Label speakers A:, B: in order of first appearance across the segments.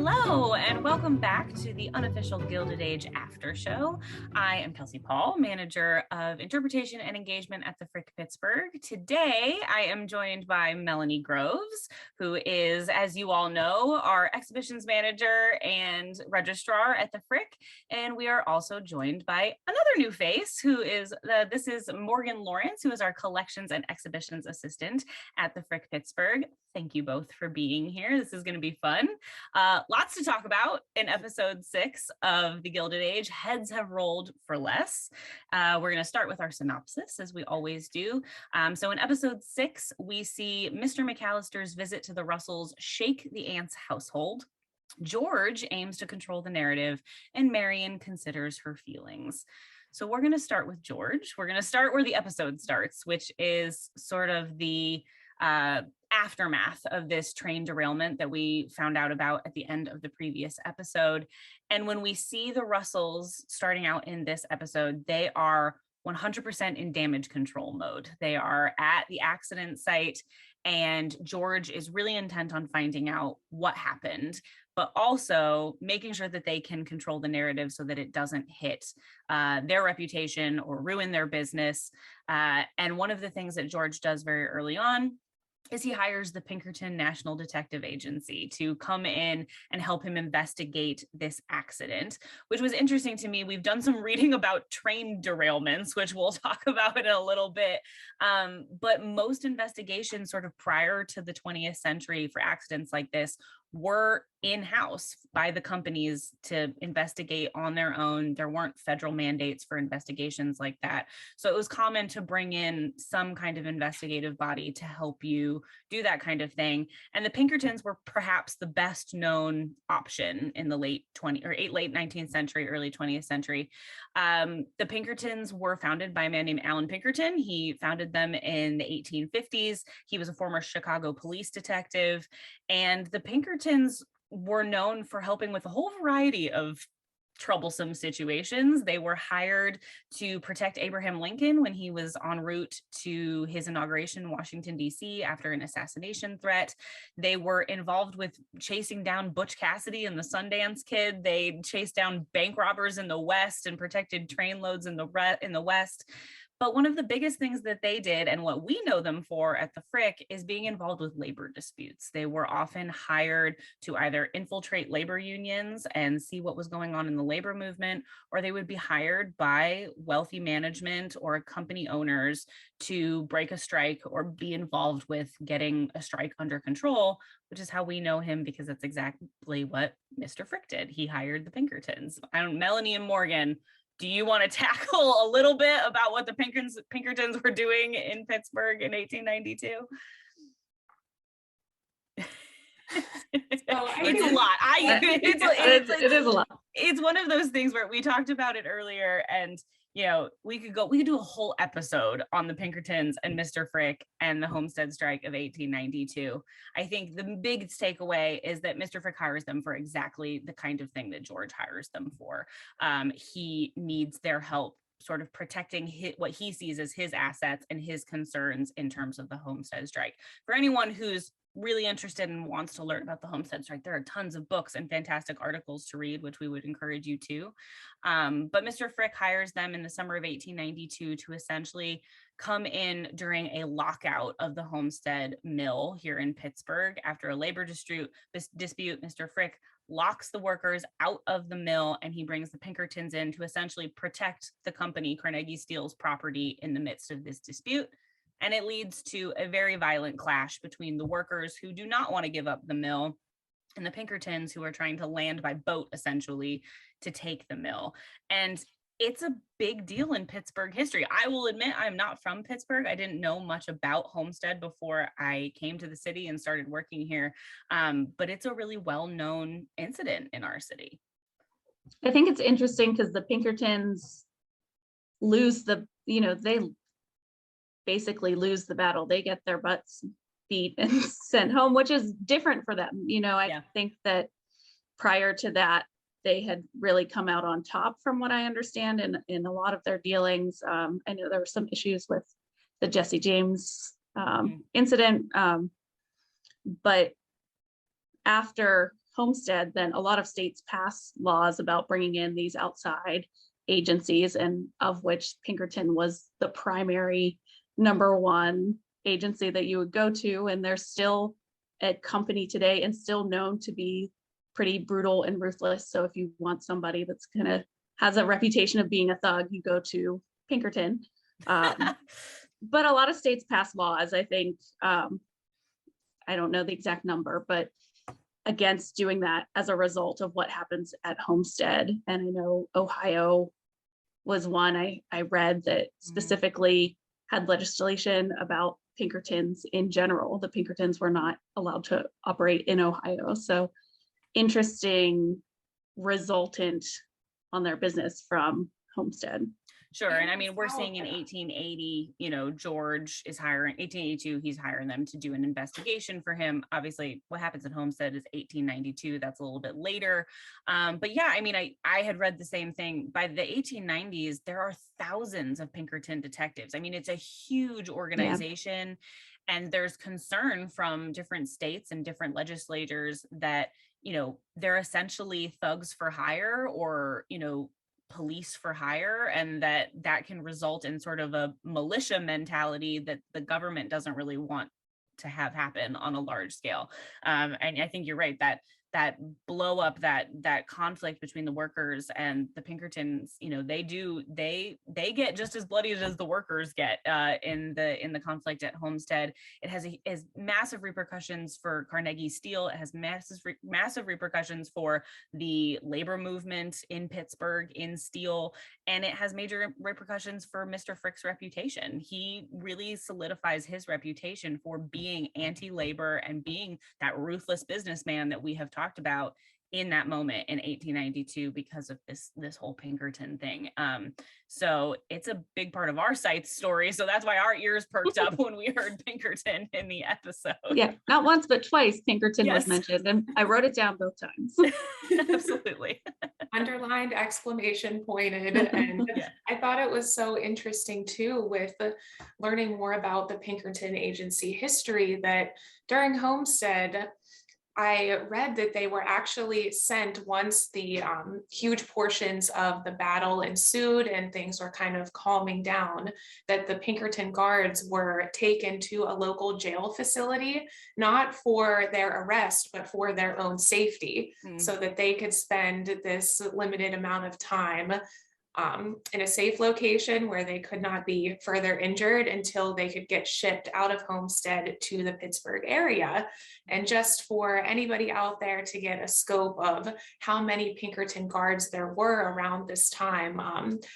A: Hello, and welcome back to the Unofficial Gilded Age After Show. I am Kelsie Paul, Manager of Interpretation and Engagement at the Frick Pittsburgh. Today, I am joined by Melanie Groves, who is, as you all know, our Exhibitions Manager and Registrar at the Frick. And we are also joined by another new face, who is, this is Morgan Lawrence, who is our Collections and Exhibitions Assistant at the Frick Pittsburgh. Thank you both for being here. This is going to be fun. Lots to talk about in episode 6 of the Gilded Age. Heads have rolled for less. We're going to start with our synopsis, as we always do. So in episode 6, we see Mr. McAllister's visit to the Russells shake the aunt's household. George aims to control the narrative, and Marion considers her feelings. So we're going to start with George. We're going to start where the episode starts, which is sort of the aftermath of this train derailment that we found out about at the end of the previous episode. And when we see the Russells starting out in this episode, they are 100% in damage control mode. They are at the accident site, and George is really intent on finding out what happened, but also making sure that they can control the narrative so that it doesn't hit their reputation or ruin their business. And one of the things that George does very early on is he hires the Pinkerton National Detective Agency to come in and help him investigate this accident, which was interesting to me. We've done some reading about train derailments, which we'll talk about in a little bit. But most investigations sort of prior to the 20th century for accidents like this were in-house by the companies to investigate on their own. There weren't federal mandates for investigations like that. So it was common to bring in some kind of investigative body to help you do that kind of thing. And the Pinkertons were perhaps the best known option in the late 19th century, early 20th century. The Pinkertons were founded by a man named Alan Pinkerton. He founded them in the 1850s. He was a former Chicago police detective, and the Pinkertons were known for helping with a whole variety of troublesome situations. They were hired to protect Abraham Lincoln when he was en route to his inauguration in Washington, D.C. after an assassination threat. They were involved with chasing down Butch Cassidy and the Sundance Kid. They chased down bank robbers in the West and protected train loads in the West. But one of the biggest things that they did, and what we know them for at the Frick, is being involved with labor disputes. They were often hired to either infiltrate labor unions and see what was going on in the labor movement, or they would be hired by wealthy management or company owners to break a strike or be involved with getting a strike under control, which is how we know him, because that's exactly what Mr. Frick did. He hired the Pinkertons. Melanie and Morgan, do you want to tackle a little bit about what the Pinkertons were doing in Pittsburgh in 1892? It's a lot.
B: It is a lot.
A: It's one of those things where we talked about it earlier, and we could do a whole episode on the Pinkertons and Mr. Frick and the Homestead Strike of 1892. I think the big takeaway is that Mr. Frick hires them for exactly the kind of thing that George hires them for. He needs their help sort of protecting what he sees as his assets and his concerns in terms of the Homestead Strike. For anyone who's really interested and wants to learn about the Homestead Strike, there are tons of books and fantastic articles to read, which we would encourage you to. But Mr. Frick hires them in the summer of 1892 to essentially come in during a lockout of the Homestead Mill here in Pittsburgh. After a labor dispute, Mr. Frick locks the workers out of the mill, and he brings the Pinkertons in to essentially protect the company, Carnegie Steel's property, in the midst of this dispute. And it leads to a very violent clash between the workers who do not want to give up the mill and the Pinkertons, who are trying to land by boat, essentially, to take the mill. And it's a big deal in Pittsburgh history. I will admit, I'm not from Pittsburgh. I didn't know much about Homestead before I came to the city and started working here. But it's a really well-known incident in our city.
B: I think it's interesting because the Pinkertons lose they basically lose the battle. They get their butts beat and sent home, which is different for them. I think that prior to that, they had really come out on top, from what I understand, in a lot of their dealings. I know there were some issues with the Jesse James incident, but after Homestead, then a lot of states pass laws about bringing in these outside agencies, and of which Pinkerton was the primary number one agency that you would go to. And they're still a company today and still known to be pretty brutal and ruthless. So if you want somebody that's has a reputation of being a thug, you go to Pinkerton. But a lot of states pass laws, I think, I don't know the exact number, but against doing that as a result of what happens at Homestead. And I know Ohio was one I read that specifically had legislation about Pinkertons in general. The Pinkertons were not allowed to operate in Ohio. So interesting resultant on their business from Homestead.
A: Sure. And I mean, we're seeing in 1880, George is hiring, 1882, he's hiring them to do an investigation for him. Obviously, what happens at Homestead is 1892. That's a little bit later. But yeah, I mean, I had read the same thing. By the 1890s, there are thousands of Pinkerton detectives. I mean, it's a huge organization. Yeah. And there's concern from different states and different legislators that, they're essentially thugs for hire or, police for hire, and that can result in sort of a militia mentality that the government doesn't really want to have happen on a large scale. And I think you're right that blow up, that conflict between the workers and the Pinkertons, they get just as bloody as the workers get in the conflict at Homestead. It has massive repercussions for Carnegie Steel. It has massive repercussions for the labor movement in Pittsburgh in steel, and it has major repercussions for Mr. Frick's reputation. He really solidifies his reputation for being anti-labor and being that ruthless businessman that we have talked about in that moment in 1892 because of this whole Pinkerton thing. So it's a big part of our site's story. So that's why our ears perked up when we heard Pinkerton in the episode.
B: Yeah, not once, but twice Pinkerton was mentioned, and I wrote it down both times.
A: Absolutely.
C: Underlined, exclamation pointed. And I thought it was so interesting too, with learning more about the Pinkerton agency history, that during Homestead, I read that they were actually sent once the huge portions of the battle ensued and things were kind of calming down, that the Pinkerton guards were taken to a local jail facility, not for their arrest, but for their own safety, so that they could spend this limited amount of time in a safe location where they could not be further injured until they could get shipped out of Homestead to the Pittsburgh area. And just for anybody out there to get a scope of how many Pinkerton guards there were around this time,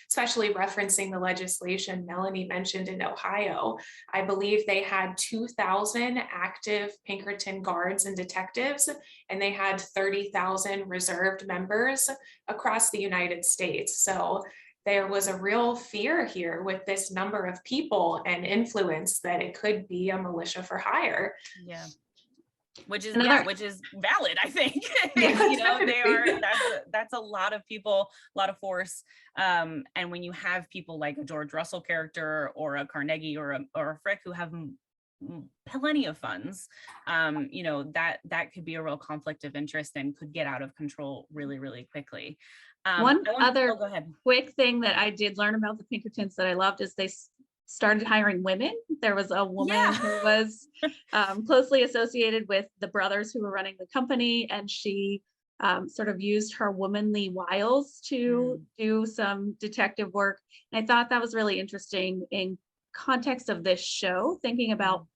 C: especially referencing the legislation Melanie mentioned in Ohio, I believe they had 2,000 active Pinkerton guards and detectives, and they had 30,000 reserved members across the United States. So there was a real fear here with this number of people and influence that it could be a militia for hire.
A: Yeah. Which is valid, I think. That's a lot of people, a lot of force. And when you have people like a George Russell character or a Carnegie or a Frick who have plenty of funds, that could be a real conflict of interest and could get out of control really, really quickly.
B: One other quick thing that I did learn about the Pinkertons that I loved is they started hiring women. There was a woman who was closely associated with the brothers who were running the company, and she sort of used her womanly wiles to do some detective work. And I thought that was really interesting in context of this show, thinking about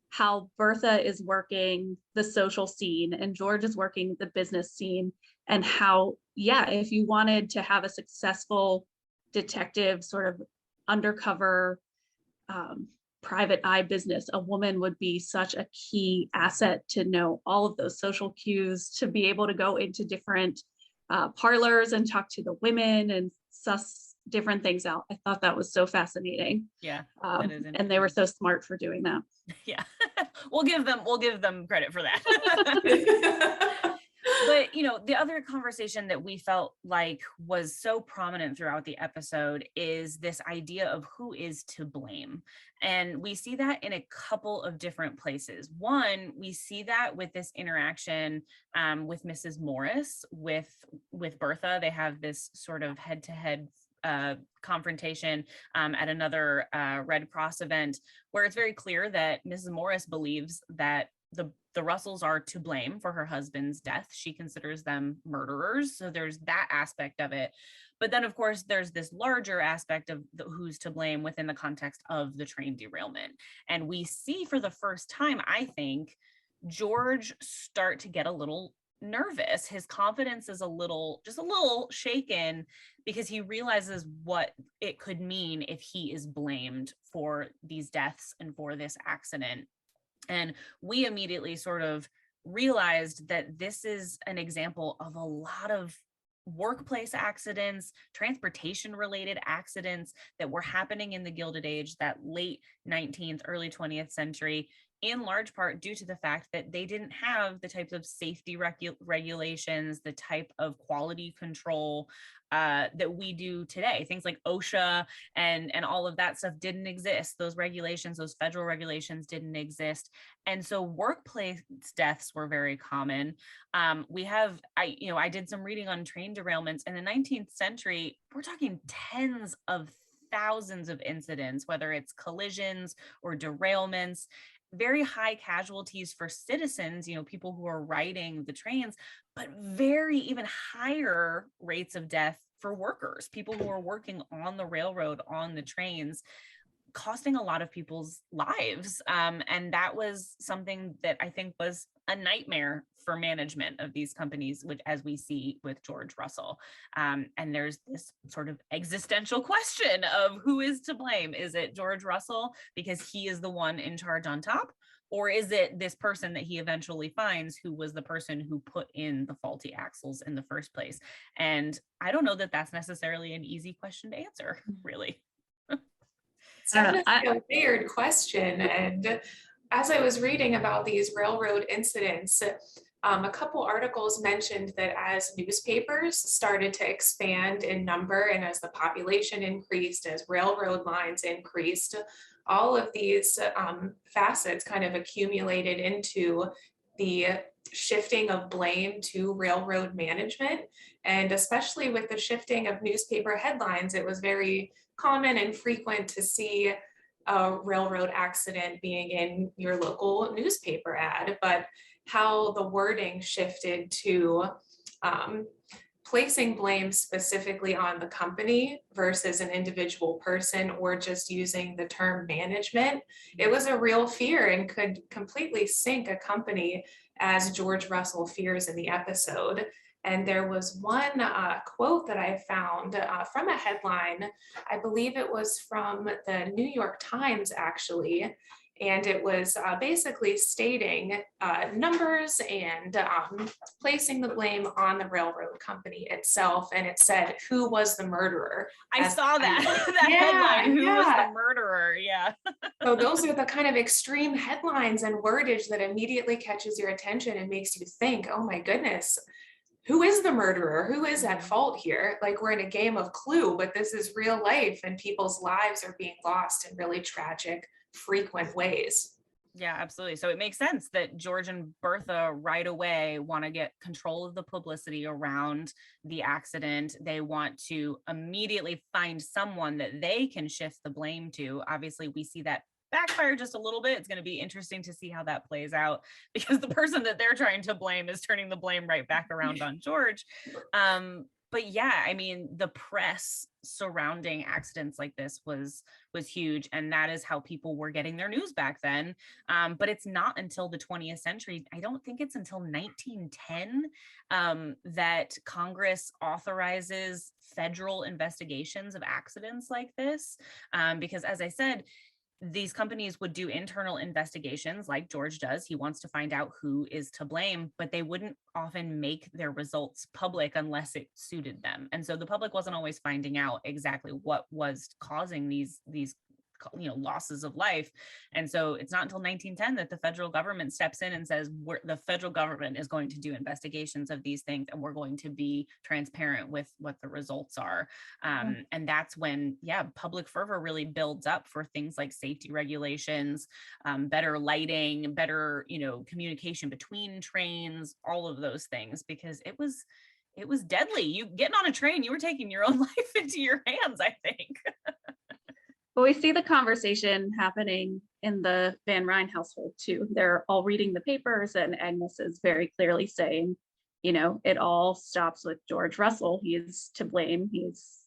B: how Bertha is working the social scene and George is working the business scene, and how, if you wanted to have a successful detective sort of undercover private eye business, a woman would be such a key asset to know all of those social cues, to be able to go into different parlors and talk to the women and suss different things out. I thought that was so fascinating.
A: Yeah.
B: And they were so smart for doing that.
A: Yeah. We'll give them credit for that. But, the other conversation that we felt like was so prominent throughout the episode is this idea of who is to blame. And we see that in a couple of different places. One, we see that with this interaction with Mrs. Morris, with Bertha. They have this sort of head-to-head confrontation at another Red Cross event, where it's very clear that Mrs. Morris believes that the Russells are to blame for her husband's death. She considers them murderers. So there's that aspect of it. But then, of course, there's this larger aspect of who's to blame within the context of the train derailment. And we see for the first time, I think, George start to get a little nervous. His confidence is just a little shaken, because he realizes what it could mean if he is blamed for these deaths and for this accident. And we immediately sort of realized that this is an example of a lot of workplace accidents, transportation related accidents that were happening in the Gilded Age, that late 19th, early 20th century, in large part due to the fact that they didn't have the types of safety regulations, the type of quality control that we do today. Things like OSHA and all of that stuff didn't exist. Those regulations, those federal regulations didn't exist. And so workplace deaths were very common. I did some reading on train derailments in the 19th century. We're talking tens of thousands of incidents, whether it's collisions or derailments, very high casualties for citizens, people who are riding the trains, but very even higher rates of death for workers, people who are working on the railroad, on the trains, costing a lot of people's lives. And that was something that I think was a nightmare for management of these companies, which, as we see with George Russell. And there's this sort of existential question of who is to blame. Is it George Russell because he is the one in charge on top? Or is it this person that he eventually finds who was the person who put in the faulty axles in the first place? And I don't know that that's necessarily an easy question to answer, really.
C: It's definitely a weird question. And as I was reading about these railroad incidents, a couple articles mentioned that as newspapers started to expand in number and as the population increased, as railroad lines increased, all of these facets kind of accumulated into the shifting of blame to railroad management. And especially with the shifting of newspaper headlines, it was very common and frequent to see a railroad accident being in your local newspaper ad, but how the wording shifted to placing blame specifically on the company versus an individual person, or just using the term management. It was a real fear and could completely sink a company, as George Russell fears in the episode. And there was one quote that I found from a headline. I believe it was from the New York Times, actually. And it was basically stating numbers and placing the blame on the railroad company itself. And it said, who was the murderer?
A: I saw that, headline, who was the murderer? Yeah.
C: So those are the kind of extreme headlines and wordage that immediately catches your attention and makes you think, oh my goodness, who is the murderer? Who is at fault here? Like, we're in a game of Clue, but this is real life and people's lives are being lost in really tragic, frequent ways.
A: Yeah, absolutely. So it makes sense that George and Bertha right away want to get control of the publicity around the accident. They want to immediately find someone that they can shift the blame to. Obviously, we see that backfire just a little bit. It's going to be interesting to see how that plays out, because the person that they're trying to blame is turning the blame right back around on George. But yeah, I mean, the press surrounding accidents like this was huge, and that is how people were getting their news back then. But it's not until the 20th century. I don't think it's until 1910 that Congress authorizes federal investigations of accidents like this, because, as I said, these companies would do internal investigations like George does. He wants to find out who is to blame, but they wouldn't often make their results public unless it suited them. And so the public wasn't always finding out exactly what was causing these losses of life. And so it's not until 1910 that the federal government steps in and says, the federal government is going to do investigations of these things, and we're going to be transparent with what the results are. And that's when, public fervor really builds up for things like safety regulations, better lighting, better, communication between trains, all of those things, because it was deadly. You getting on a train, you were taking your own life into your hands, I think.
B: But we see the conversation happening in the Van Ryn household too. They're all reading the papers, and Agnes is very clearly saying, it all stops with George Russell. He's to blame. He's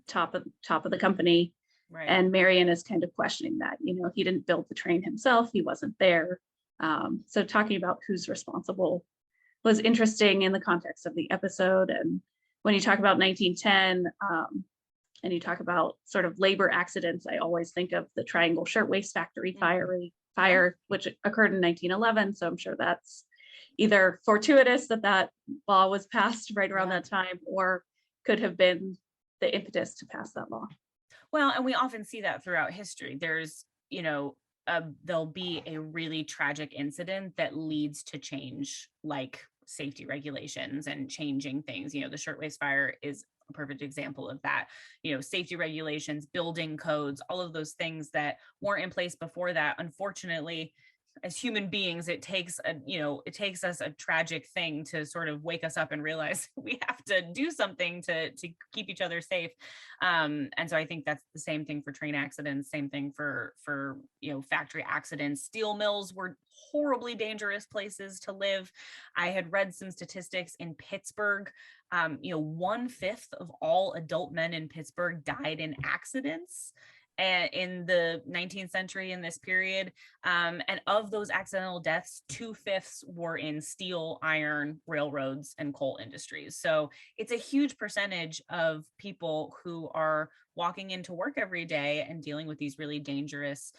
B: top of the company.
A: Right.
B: And Marion is kind of questioning that. He didn't build the train himself. He wasn't there. So talking about who's responsible was interesting in the context of the episode. And when you talk about 1910, and you talk about sort of labor accidents, I always think of the Triangle Shirtwaist Factory fire, which occurred in 1911. So I'm sure that's either fortuitous that law was passed right around that time, or could have been the impetus to pass that law.
A: Well, and we often see that throughout history. There's, there'll be a really tragic incident that leads to change, like safety regulations and changing things. The Shirtwaist Fire is a perfect example of that. Safety regulations, building codes, all of those things that weren't in place before that. Unfortunately, as human beings, it takes us a tragic thing to sort of wake us up and realize we have to do something to keep each other safe. And so I think that's the same thing for train accidents, same thing for factory accidents. Steel mills were horribly dangerous places to live. I had read some statistics in Pittsburgh. 1/5 of all adult men in Pittsburgh died in accidents in the 19th century in this period. And of those accidental deaths, 2/5 were in steel, iron, railroads, and coal industries. So it's a huge percentage of people who are walking into work every day and dealing with these really dangerous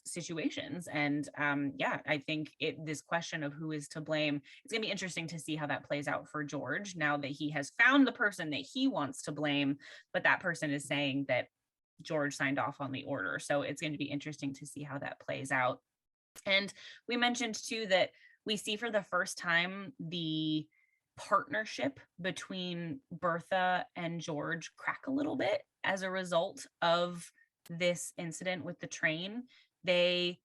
A: situations. And I think this question of who is to blame, it's going to be interesting to see how that plays out for George now that he has found the person that he wants to blame, but that person is saying that George signed off on the order. So it's going to be interesting to see how that plays out. And we mentioned too that we see for the first time the partnership between Bertha and George crack a little bit as a result of this incident with the train. They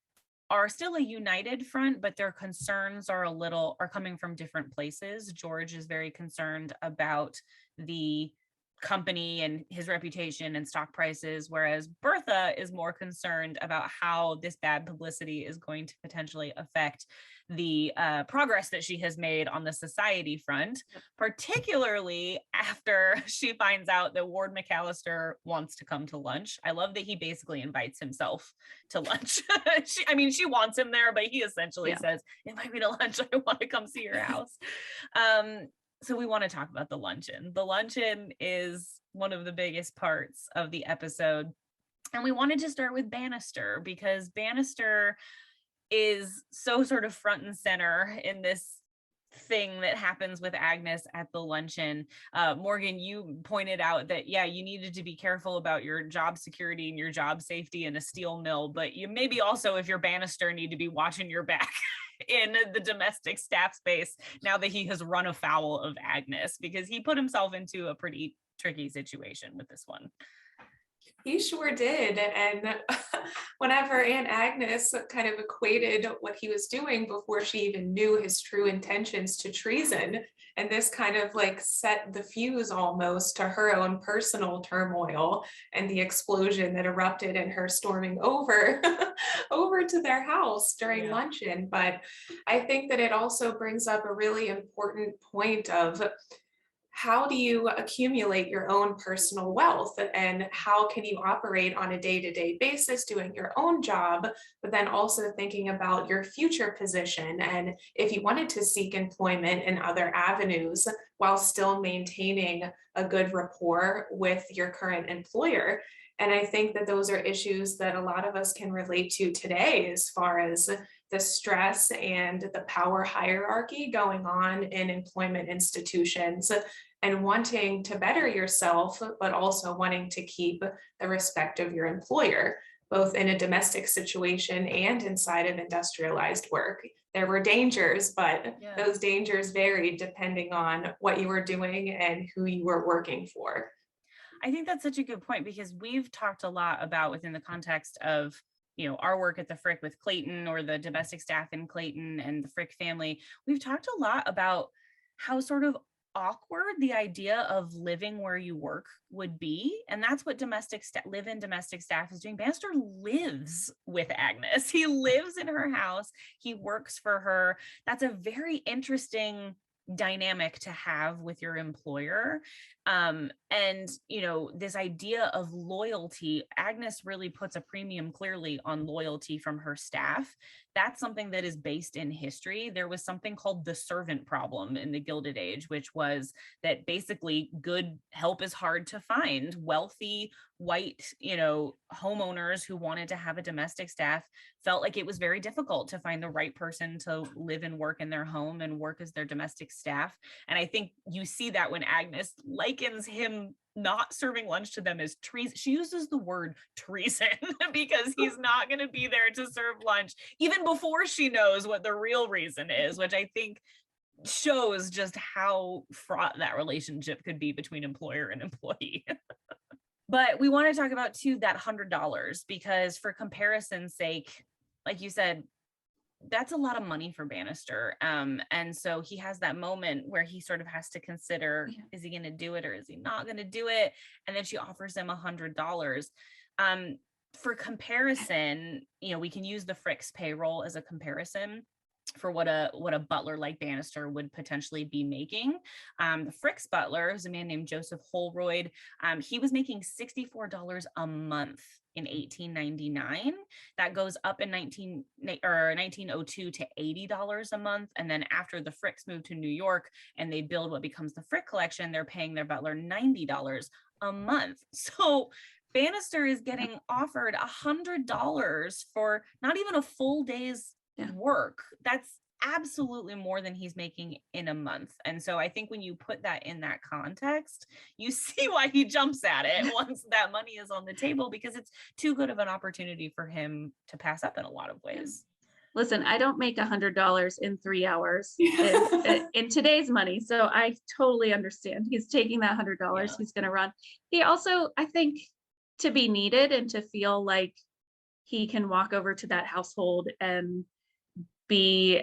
A: are still a united front, but their concerns are coming from different places. George is very concerned about the company and his reputation and stock prices, whereas Bertha is more concerned about how this bad publicity is going to potentially affect the progress that she has made on the society front, particularly after she finds out that Ward McAllister wants to come to lunch. I love that he basically invites himself to lunch. She wants him there, but he essentially says, invite me to lunch. I want to come see your house. So we want to talk about the luncheon. The luncheon is one of the biggest parts of the episode. And we wanted to start with Bannister because Bannister is so sort of front and center in this thing that happens with Agnes at the luncheon. Morgan, you pointed out that, you needed to be careful about your job security and your job safety in a steel mill, but you maybe also, if you're Bannister, need to be watching your back in the domestic staff space now that he has run afoul of Agnes, because he put himself into a pretty tricky situation with this one.
C: He sure did. And whenever Aunt Agnes kind of equated what he was doing before she even knew his true intentions to treason, and this kind of like set the fuse almost to her own personal turmoil and the explosion that erupted in her storming over to their house during luncheon. But I think that it also brings up a really important point of how do you accumulate your own personal wealth, and how can you operate on a day-to-day basis doing your own job, but then also thinking about your future position, and if you wanted to seek employment in other avenues while still maintaining a good rapport with your current employer. And I think that those are issues that a lot of us can relate to today, as far as the stress and the power hierarchy going on in employment institutions. and wanting to better yourself, but also wanting to keep the respect of your employer, both in a domestic situation and inside of industrialized work. There were dangers, but those dangers varied depending on what you were doing and who you were working for.
A: I think that's such a good point, because we've talked a lot about, within the context of, you know, our work at the Frick with Clayton, or the domestic staff in Clayton and the Frick family, we've talked a lot about how sort of awkward the idea of living where you work would be. And that's what live-in domestic staff is doing. Bannister lives with Agnes. He lives in her house. He works for her. That's a very interesting dynamic to have with your employer. And, you know, this idea of loyalty, Agnes really puts a premium clearly on loyalty from her staff. That's something that is based in history. There was something called the servant problem in the Gilded Age, which was that basically good help is hard to find. Wealthy white, you know, homeowners who wanted to have a domestic staff felt like it was very difficult to find the right person to live and work in their home and work as their domestic staff. And I think you see that when Agnes likens him not serving lunch to them as treason. She uses the word treason because he's not going to be there to serve lunch, even before she knows what the real reason is, which I think shows just how fraught that relationship could be between employer and employee. But we want to talk about too that $100, because for comparison's sake, like you said, that's a lot of money for Bannister. And so he has that moment where he sort of has to consider, is he going to do it or is he not going to do it? And then she offers him $100. For comparison, you know, we can use the Frick's payroll as a comparison for what a butler like Bannister would potentially be making. The Frick's butler is a man named Joseph Holroyd. He was making $64 a month in 1899. That goes up in 1902 to $80 a month. And then after the Fricks moved to New York and they build what becomes the Frick collection, they're paying their butler $90 a month. So Bannister is getting offered $100 for not even a full day's work. That's absolutely more than he's making in a month. And so I think when you put that in that context, you see why he jumps at it once that money is on the table, because it's too good of an opportunity for him to pass up in a lot of ways.
B: Listen, I don't make $100 in 3 hours in today's money. So I totally understand. He's taking that $100. He's going to run. He also, I think, to be needed and to feel like he can walk over to that household and be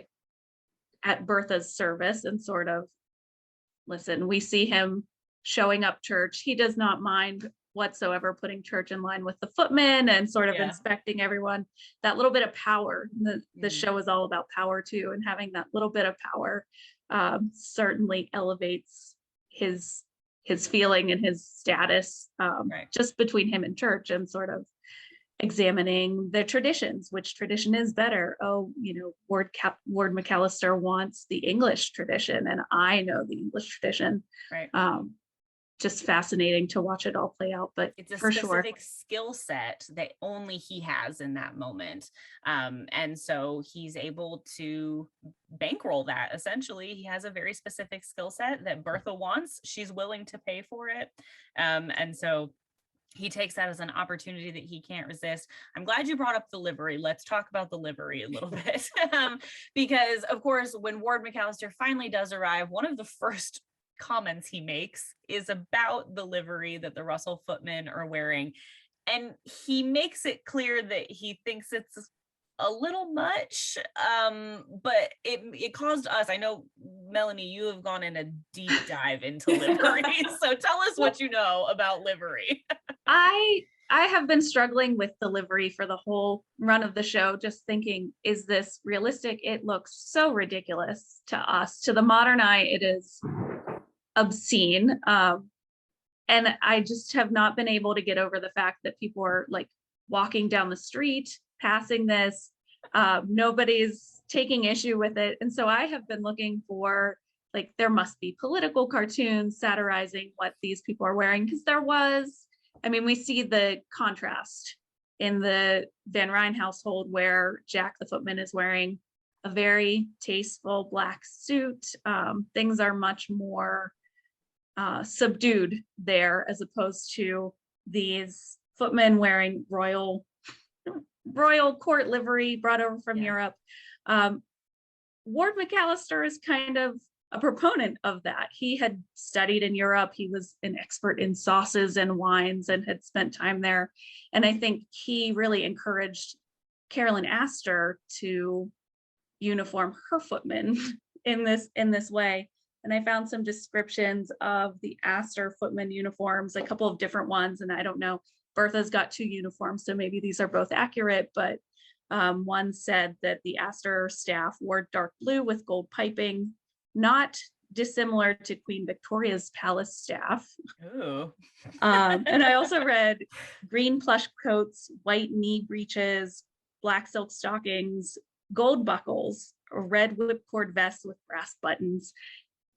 B: at Bertha's service and sort of listen. We see him showing up church. He does not mind whatsoever putting church in line with the footmen and sort of inspecting everyone. That little bit of power. The show is all about power too, and having that little bit of power certainly elevates his feeling and his status just between him and church, and sort of examining the traditions, which tradition is better. Oh, you know, Ward McAllister wants the English tradition, and I know the English tradition. Right. Just fascinating to watch it all play out. But
A: it's a specific skill set that only he has in that moment. And so he's able to bankroll that. Essentially, he has a very specific skill set that Bertha wants. She's willing to pay for it. And so he takes that as an opportunity that he can't resist. I'm glad you brought up the livery. Let's talk about the livery a little bit. Because, of course, when Ward McAllister finally does arrive, one of the first comments he makes is about the livery that the Russell footmen are wearing. And he makes it clear that he thinks it's a little much, but it caused us, I know, Melanie, you have gone in a deep dive into livery. So tell us what you know about livery.
B: I have been struggling with the livery for the whole run of the show, just thinking, is this realistic? It looks so ridiculous to us. To the modern eye, it is obscene. And I just have not been able to get over the fact that people are like walking down the street, passing this. Nobody's taking issue with it. And so I have been looking for, like, there must be political cartoons satirizing what these people are wearing, because there was. I mean, we see the contrast in the Van Ryn household where Jack the footman is wearing a very tasteful black suit. Things are much more subdued there, as opposed to these footmen wearing royal court livery brought over from Europe. Ward McAllister is kind of a proponent of that. He had studied in Europe. He was an expert in sauces and wines and had spent time there. And I think he really encouraged Carolyn Astor to uniform her footmen in this way. And I found some descriptions of the Astor footman uniforms, a couple of different ones. And I don't know, Bertha's got 2 uniforms, so maybe these are both accurate, but one said that the Astor staff wore dark blue with gold piping, not dissimilar to Queen Victoria's palace staff.
A: Ooh.
B: And I also read green plush coats, white knee breeches, black silk stockings, gold buckles, a red whipcord vest with brass buttons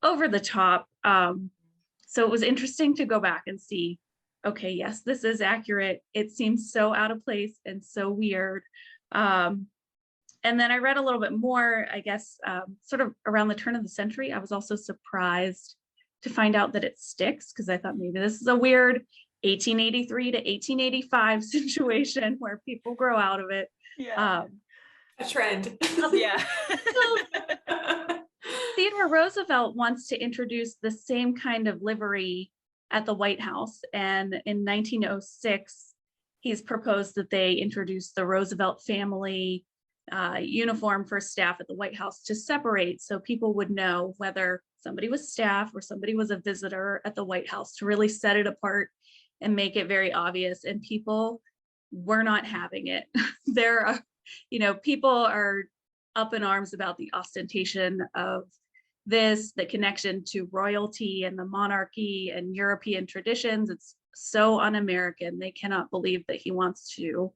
B: over the top. So it was interesting to go back and see, okay, yes, this is accurate. It seems so out of place and so weird. And then I read a little bit more, I guess, sort of around the turn of the century. I was also surprised to find out that it sticks, because I thought maybe this is a weird 1883 to 1885 situation where people grow out of it.
C: A trend.
A: Yeah.
B: Theodore Roosevelt wants to introduce the same kind of livery at the White House. And in 1906, he's proposed that they introduce the Roosevelt family uniform for staff at the White House to separate, so people would know whether somebody was staff or somebody was a visitor at the White House, to really set it apart and make it very obvious. And people were not having it. There are, people are up in arms about the ostentation of this, the connection to royalty and the monarchy and European traditions. It's so un-American. They cannot believe that he wants to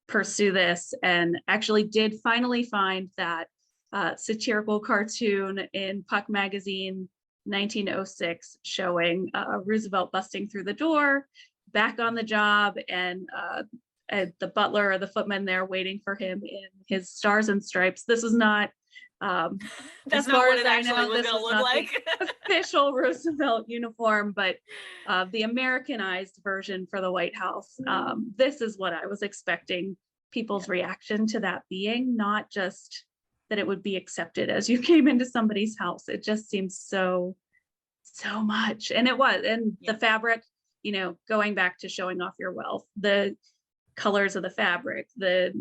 B: pursue this, and actually did finally find that satirical cartoon in Puck magazine 1906 showing Roosevelt busting through the door, back on the job, and the butler or the footman there waiting for him in his stars and stripes. This is not
A: that's not what it actually was going to look like.
B: Official Roosevelt uniform, but the Americanized version for the White House. This is what I was expecting people's reaction to that being, not just that it would be accepted as you came into somebody's house. It just seems so much. And it was. And the fabric, going back to showing off your wealth, the colors of the fabric, the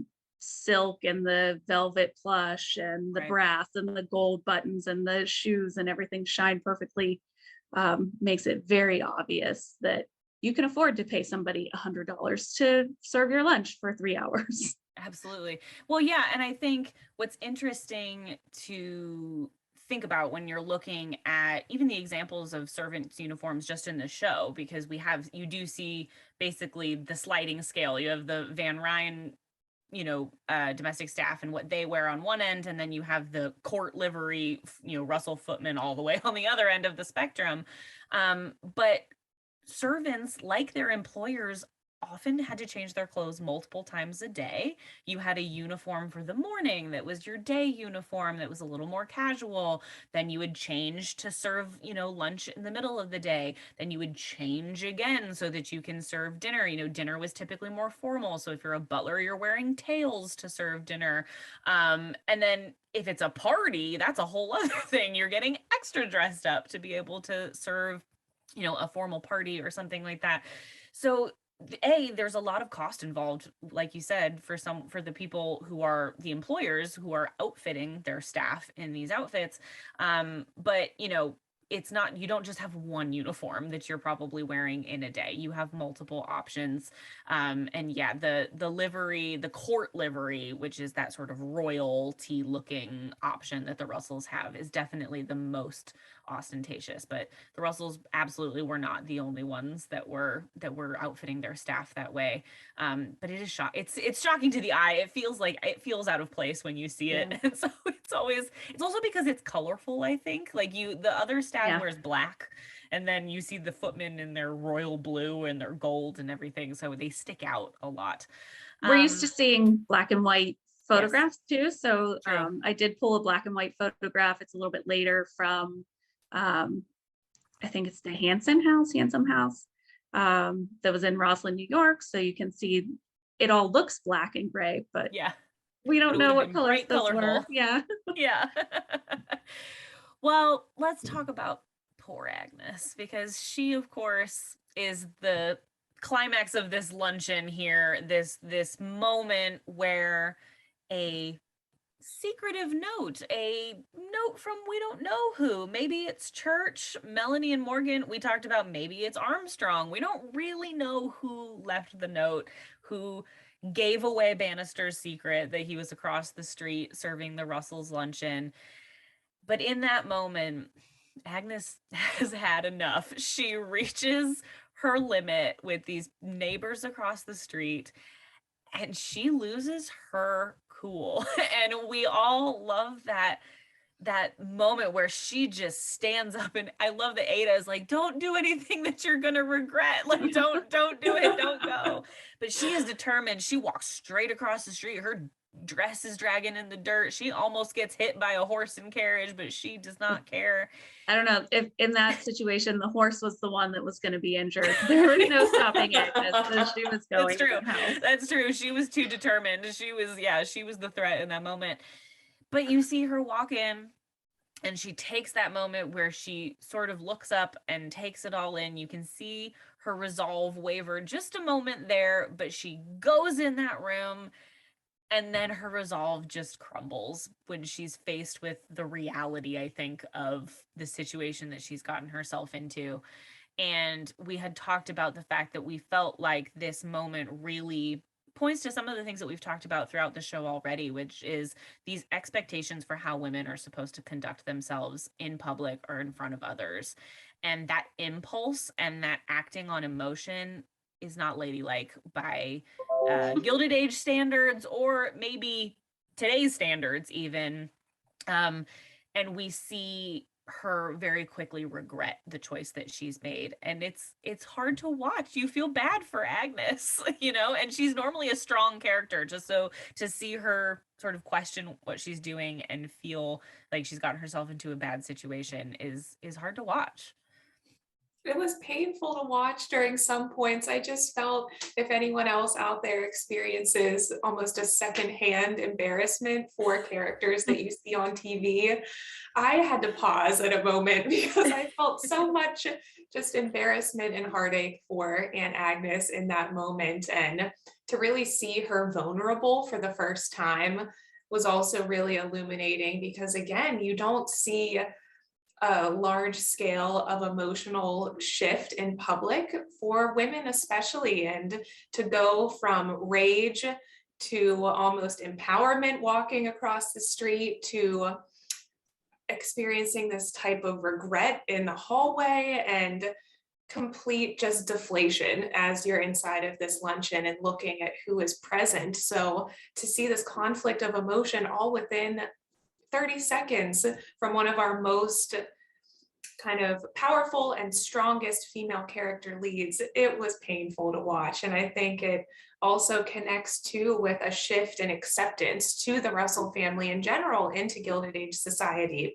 B: silk and the velvet plush and the brass and the gold buttons and the shoes and everything shine perfectly, makes it very obvious that you can afford to pay somebody $100 to serve your lunch for 3 hours.
A: Absolutely. Well, yeah. And I think what's interesting to think about when you're looking at even the examples of servants' uniforms just in the show, because you do see basically the sliding scale. You have the Van Ryn domestic staff and what they wear on one end, and then you have the court livery, Russell footman all the way on the other end of the spectrum. But servants, like their employers, often had to change their clothes multiple times a day. You had a uniform for the morning that was your day uniform that was a little more casual. Then you would change to serve, lunch in the middle of the day. Then you would change again so that you can serve dinner. Dinner was typically more formal. So if you're a butler, you're wearing tails to serve dinner. And then if it's a party, that's a whole other thing. You're getting extra dressed up to be able to serve, a formal party or something like that. So there's a lot of cost involved, like you said, for the people who are the employers who are outfitting their staff in these outfits. But it's not, you don't just have one uniform that you're probably wearing in a day. You have multiple options. And the livery, the court livery, which is that sort of royalty looking option that the Russells have, is definitely the most ostentatious. But the Russells absolutely were not the only ones that were outfitting their staff that way. But it is it's shocking to the eye. It feels out of place when you see it. And so it's also because it's colorful, I think. Like the other staff wears black, and then you see the footmen in their royal blue and their gold and everything, so they stick out a lot.
B: We're used to seeing black and white photographs too, so I did pull a black and white photograph. It's a little bit later from I think it's the Handsome House, that was in Roslyn, New York. So you can see it all looks black and gray, but
A: Yeah.
B: we don't know what colors
A: bright,
B: those
A: colorful.
B: were. Yeah.
A: Yeah. Well, let's talk about poor Agnes, because she, of course, is the climax of this luncheon here, this moment where a secretive note, a note from we don't know who, maybe it's Church, Melanie and Morgan, we talked about, maybe it's Armstrong, we don't really know who left the note, who gave away Bannister's secret that he was across the street serving the Russells luncheon. But in that moment, Agnes has had enough. She reaches her limit with these neighbors across the street, and she loses her cool. And we all love that moment where she just stands up, and I love that Ada is like, don't do anything that you're gonna regret. Like, don't do it, don't go. But she is determined. She walks straight across the street. Her dress is dragging in the dirt. She almost gets hit by a horse and carriage, but she does not care.
B: I don't know if in that situation the horse was the one that was going to be injured. There was no stopping Agnes. So she was going.
A: That's true. That's true. She was too determined. She was the threat in that moment. But you see her walk in, and she takes that moment where she sort of looks up and takes it all in. You can see her resolve waver just a moment there, but she goes in that room, and then her resolve just crumbles when she's faced with the reality, I think, of the situation that she's gotten herself into. And we had talked about the fact that we felt like this moment really points to some of the things that we've talked about throughout the show already, which is these expectations for how women are supposed to conduct themselves in public or in front of others. And that impulse and that acting on emotion is not ladylike by Gilded Age standards, or maybe today's standards even. And we see her very quickly regret the choice that she's made, and it's hard to watch. You feel bad for Agnes, and she's normally a strong character, just so to see her sort of question what she's doing and feel like she's gotten herself into a bad situation is hard to watch.
C: It was painful to watch during some points. I just felt, if anyone else out there experiences almost a secondhand embarrassment for characters that you see on TV, I had to pause at a moment because I felt so much just embarrassment and heartache for Aunt Agnes in that moment. And to really see her vulnerable for the first time was also really illuminating, because again, you don't see a large scale of emotional shift in public for women especially, and to go from rage to almost empowerment walking across the street to experiencing this type of regret in the hallway and complete just deflation as you're inside of this luncheon and looking at who is present. So to see this conflict of emotion all within 30 seconds from one of our most kind of powerful and strongest female character leads, it was painful to watch. And I think it also connects too with a shift in acceptance to the Russell family in general into Gilded Age society.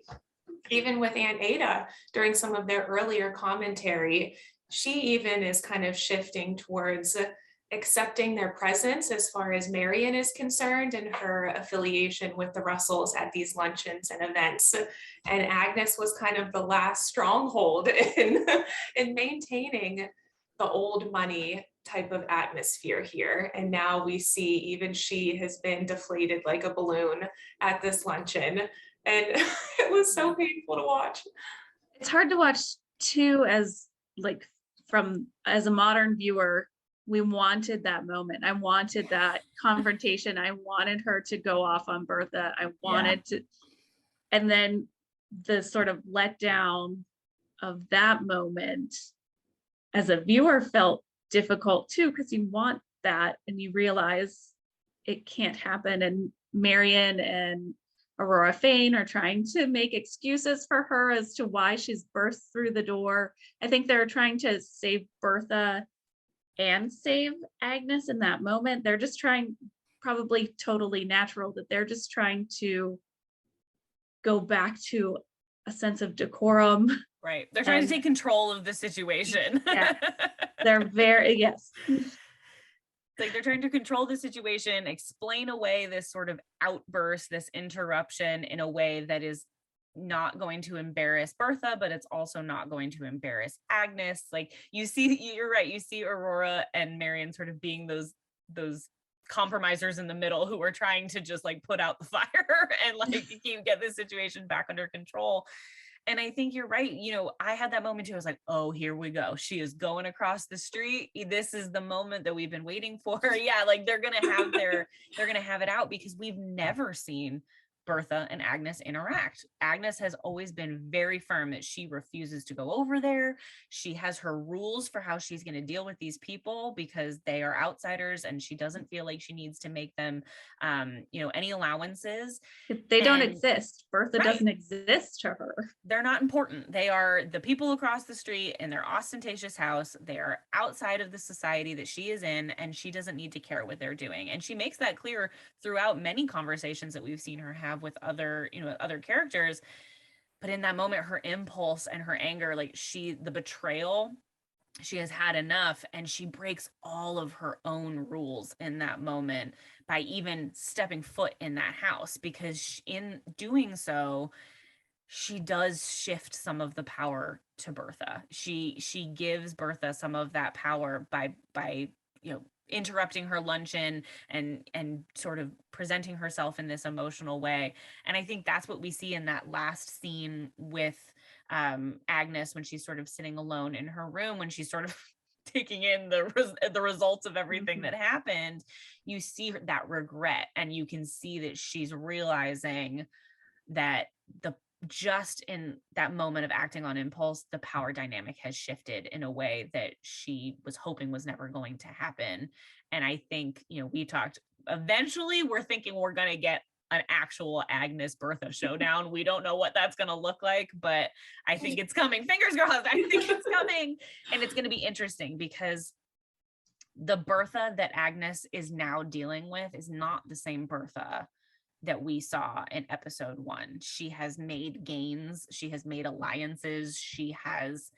C: Even with Aunt Ada, during some of their earlier commentary, she even is kind of shifting towards accepting their presence as far as Marian is concerned and her affiliation with the Russells at these luncheons and events. And Agnes was kind of the last stronghold in maintaining the old money type of atmosphere here. And now we see even she has been deflated like a balloon at this luncheon. And it was so painful to watch.
B: It's hard to watch too, as a modern viewer. We wanted that moment. I wanted that confrontation. I wanted her to go off on Bertha. I wanted to, and then the sort of letdown of that moment as a viewer felt difficult too, because you want that and you realize it can't happen. And Marian and Aurora Fane are trying to make excuses for her as to why she's burst through the door. I think they're trying to save Bertha and save Agnes in that moment. They're just trying, probably totally natural, that they're just trying to go back to a sense of decorum
A: Right. They're trying to take control of the situation.
B: Yes. They're very, yes.
A: Like they're trying to control the situation, explain away this sort of outburst, this interruption in a way that is not going to embarrass Bertha, but it's also not going to embarrass Agnes. Like you're right. You see Aurora and Marion sort of being those compromisers in the middle who are trying to just like put out the fire and like get this situation back under control. And I think you're right. I had that moment too. I was like, oh, here we go. She is going across the street. This is the moment that we've been waiting for. Yeah, like they're gonna have it out, because we've never seen Bertha and Agnes interact. Agnes has always been very firm that she refuses to go over there. She has her rules for how she's going to deal with these people because they are outsiders, and she doesn't feel like she needs to make them, any allowances.
B: They don't exist. Bertha doesn't exist to her.
A: They're not important. They are the people across the street in their ostentatious house. They are outside of the society that she is in, and she doesn't need to care what they're doing. And she makes that clear throughout many conversations that we've seen her have with other characters. But in that moment, her impulse and her anger, like the betrayal, she has had enough, and she breaks all of her own rules in that moment by even stepping foot in that house, because in doing so, she does shift some of the power to Bertha. She gives Bertha some of that power by interrupting her luncheon and sort of presenting herself in this emotional way. And I think that's what we see in that last scene with Agnes, when she's sort of sitting alone in her room, when she's sort of taking in the results of everything that happened. You see that regret, and you can see that she's realizing that just in that moment of acting on impulse, the power dynamic has shifted in a way that she was hoping was never going to happen. And I think, we talked, eventually we're thinking we're going to get an actual Agnes Bertha showdown. We don't know what that's going to look like, but I think it's coming. Fingers crossed. I think it's coming. And it's going to be interesting, because the Bertha that Agnes is now dealing with is not the same Bertha that we saw in episode 1. She has made gains. She has made alliances. She has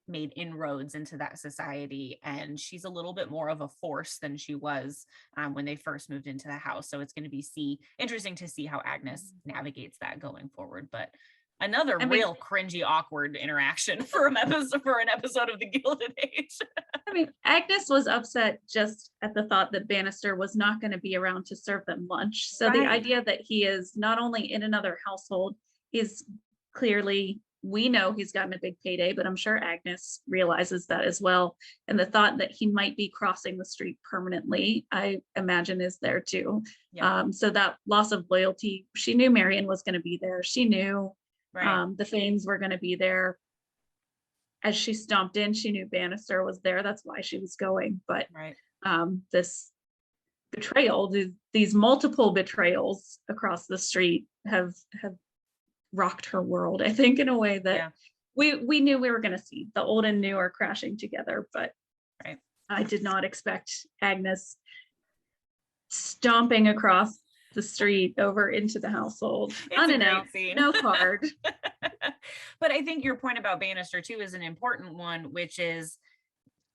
A: made inroads into that society, and she's a little bit more of a force than she was when they first moved into the house. So it's going to be interesting to see how Agnes navigates that going forward. But another real cringy, awkward interaction for an episode of the Gilded Age.
B: Agnes was upset just at the thought that Bannister was not going to be around to serve them lunch. So the idea that he is not only in another household, is clearly, we know he's gotten a big payday, but I'm sure Agnes realizes that as well. And the thought that he might be crossing the street permanently, I imagine, is there too. Yeah. So that loss of loyalty, she knew Marion was going to be there. She knew the Fanes were going to be there. As she stomped in, she knew Bannister was there. That's why she was going. But this betrayal, these multiple betrayals across the street have rocked her world, I think, in a way that we knew we were going to see. The old and new are crashing together, but I did not expect Agnes stomping across the street over into the household unannounced, no card.
A: But I think your point about Bannister too is an important one, which is,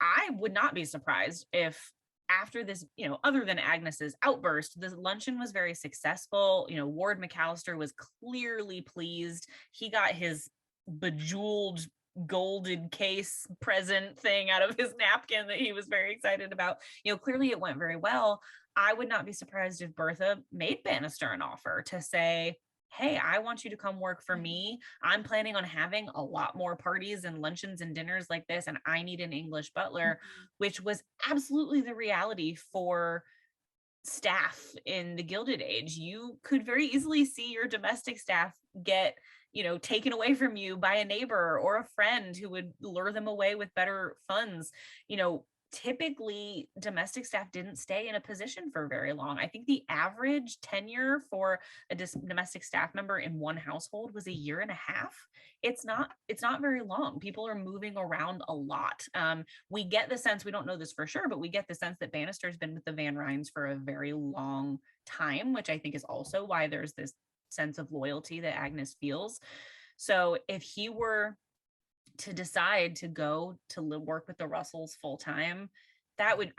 A: I would not be surprised if after this, other than Agnes's outburst, the luncheon was very successful. Ward McAllister was clearly pleased. He got his bejeweled golded case present thing out of his napkin that he was very excited about. Clearly it went very well. I would not be surprised if Bertha made Bannister an offer to say, hey, I want you to come work for me. I'm planning on having a lot more parties and luncheons and dinners like this, and I need an English butler, which was absolutely the reality for staff in the Gilded Age. You could very easily see your domestic staff get taken away from you by a neighbor or a friend who would lure them away with better funds. Typically domestic staff didn't stay in a position for very long. I think the average tenure for a domestic staff member in one household was 1.5 years. It's not very long. People are moving around a lot. We get the sense, we don't know this for sure, but we get the sense that Bannister's been with the Van Ryns for a very long time, which I think is also why there's this sense of loyalty that Agnes feels. So if he were to decide to go to work with the Russells full time, that would